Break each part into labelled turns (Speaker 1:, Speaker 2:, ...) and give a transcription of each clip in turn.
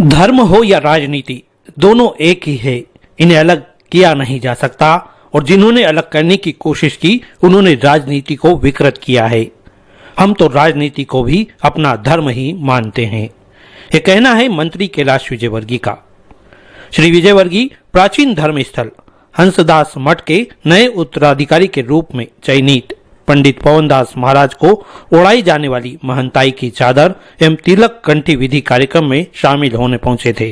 Speaker 1: धर्म हो या राजनीति, दोनों एक ही है। इन्हें अलग किया नहीं जा सकता और जिन्होंने अलग करने की कोशिश की उन्होंने राजनीति को विकृत किया है। हम तो राजनीति को भी अपना धर्म ही मानते हैं, ये कहना है मंत्री कैलाश विजयवर्गीय का। श्री विजयवर्गीय प्राचीन धर्म स्थल हंसदास मठ के नए उत्तराधिकारी के रूप में चयनित पंडित पवनदास महाराज को ओढ़ाई जाने वाली महंताई की चादर एवं तिलक कंठी विधि कार्यक्रम में शामिल होने पहुंचे थे।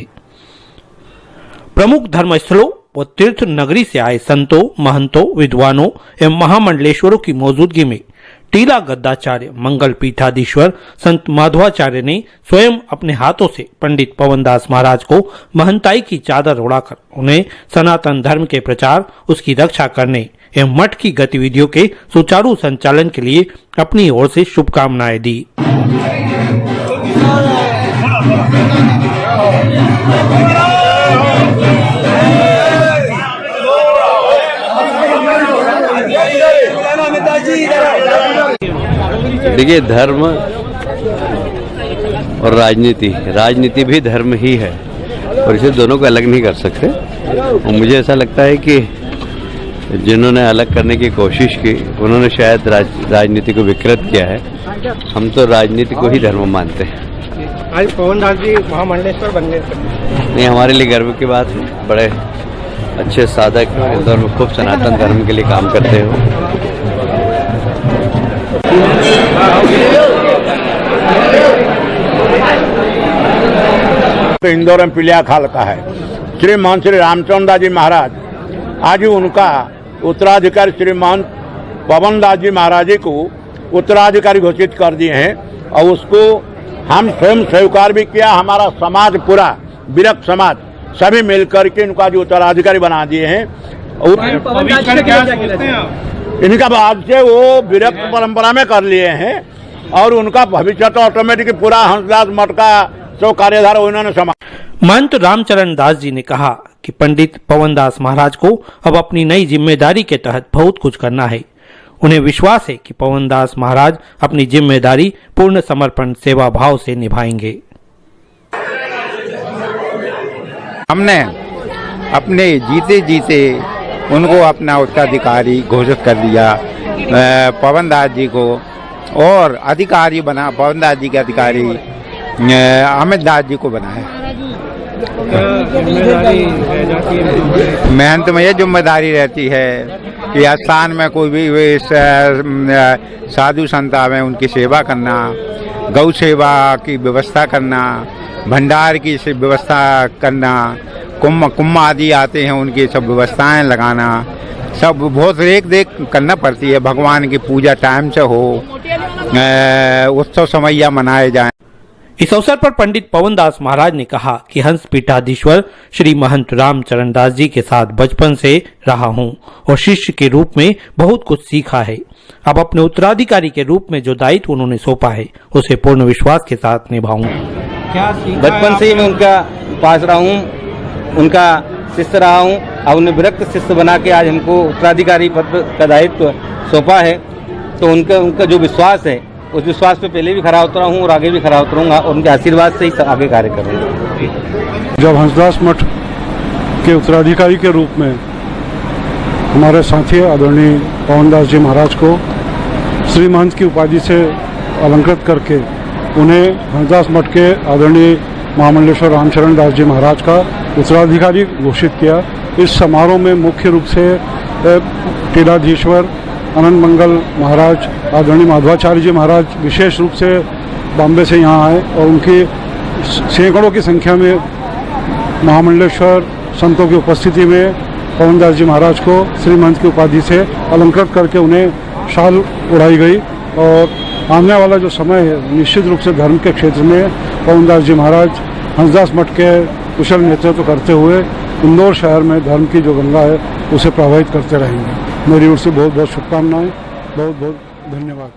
Speaker 1: प्रमुख धर्मस्थलों व तीर्थ नगरी से आए संतों, महंतों, विद्वानों एवं महामंडलेश्वरों की मौजूदगी में टीला गद्दाचार्य मंगल पीठाधीश्वर संत माधवाचार्य ने स्वयं अपने हाथों से पंडित पवनदास महाराज को महंताई की चादर ओढ़ाकर उन्हें सनातन धर्म के प्रचार, उसकी रक्षा करने एवं मठ की गतिविधियों के सुचारू संचालन के लिए अपनी ओर से शुभकामनाएं दी।
Speaker 2: देखिए, धर्म और राजनीति भी धर्म ही है और इसे दोनों को अलग नहीं कर सकते। और मुझे ऐसा लगता है कि जिन्होंने अलग करने की कोशिश की उन्होंने शायद राजनीति को विकृत किया है। हम तो राजनीति को ही धर्म मानते हैं।
Speaker 3: आज पवनदास जी महामंडलेश्वर बनने
Speaker 2: नहीं, हमारे लिए गर्व की बात है। बड़े अच्छे साधक इंदौर में खूब सनातन धर्म के लिए काम करते हो।
Speaker 4: तो इंदौर में पिलिया खाल का है। श्री महंत श्री रामचंद्र जी महाराज आज उनका उत्तराधिकारी श्री महंत पवनदास जी महाराज जी को उत्तराधिकारी घोषित कर दिए हैं और उसको हम स्वयं स्वीकार भी किया। हमारा समाज पूरा विरक्त समाज सभी मिलकर के इनका जो उत्तराधिकारी बना दिए हैं। इनका बाद से वो विरक्त परंपरा में कर लिए हैं और उनका भविष्य तो ऑटोमेटिक पूरा हंसदास मठ का जो कार्यधारा उन्होंने समा।
Speaker 1: महंत रामचरण दास जी ने कहा कि पंडित पवनदास महाराज को अब अपनी नई जिम्मेदारी के तहत बहुत कुछ करना है। उन्हें विश्वास है कि पवनदास महाराज अपनी जिम्मेदारी पूर्ण समर्पण सेवा भाव से निभाएंगे।
Speaker 5: हमने अपने जीते जीते उनको अपना उत्तराधिकारी घोषित कर दिया। पवनदास जी को और अधिकारी बना, पवनदास जी के अधिकारी अमित दास जी को बनाया। महंत में यह जिम्मेदारी रहती है कि स्थान में कोई भी साधु संत आवे उनकी सेवा करना, गौ सेवा की व्यवस्था करना, भंडार की व्यवस्था करना, कुंभ आदि आते हैं उनकी सब व्यवस्थाएं लगाना, सब बहुत देख करना पड़ती है। भगवान की पूजा टाइम से हो, उत्सव समैया मनाए जाएं।
Speaker 1: इस अवसर पर पंडित पवनदास महाराज ने कहा कि हंस पीठाधीश्वर श्री महंत रामचरण दास जी के साथ बचपन से रहा हूं और शिष्य के रूप में बहुत कुछ सीखा है। अब अपने उत्तराधिकारी के रूप में जो दायित्व उन्होंने सौंपा है उसे पूर्ण विश्वास के साथ निभाऊंगा।
Speaker 3: बचपन से ही मैं उनका पास रहा हूँ, उनका शिष्य रहा हूँ। अब उन्हें विरक्त शिष्य बना के आज हमको उत्तराधिकारी पद का दायित्व सौंपा है, तो उनका जो विश्वास है उस विश्वास पे पहले भी खरा उतरा हूँ और आगे भी खरा उतरूंगा और उनके आशीर्वाद से ही आगे कार्य करूँगा।
Speaker 6: जब हंसदास मठ के उत्तराधिकारी के रूप में हमारे साथी आदरणीय पवनदास जी महाराज को श्री महंत की उपाधि से अलंकृत करके उन्हें हंसदास मठ के आदरणीय महामंडलेश्वर रामचरण दास जी महाराज का उत्तराधिकारी घोषित किया। इस समारोह में मुख्य रूप से टीलाधीश्वर अनंत मंगल महाराज, आदरणीय माधवाचार्य जी महाराज विशेष रूप से बॉम्बे से यहाँ आए और उनकी सैकड़ों की संख्या में महामंडलेश्वर संतों की उपस्थिति में पवनदास जी महाराज को श्री महंत की उपाधि से अलंकृत करके उन्हें शाल उड़ाई गई। और आने वाला जो समय है निश्चित रूप से धर्म के क्षेत्र में पवनदास जी महाराज हंसदास मठ के कुशल नेतृत्व करते हुए इंदौर शहर में धर्म की जो गंगा है उसे प्रवाहित करते रहेंगे। मेरी ओर से बहुत बहुत शुभकामनाएं, बहुत बहुत धन्यवाद।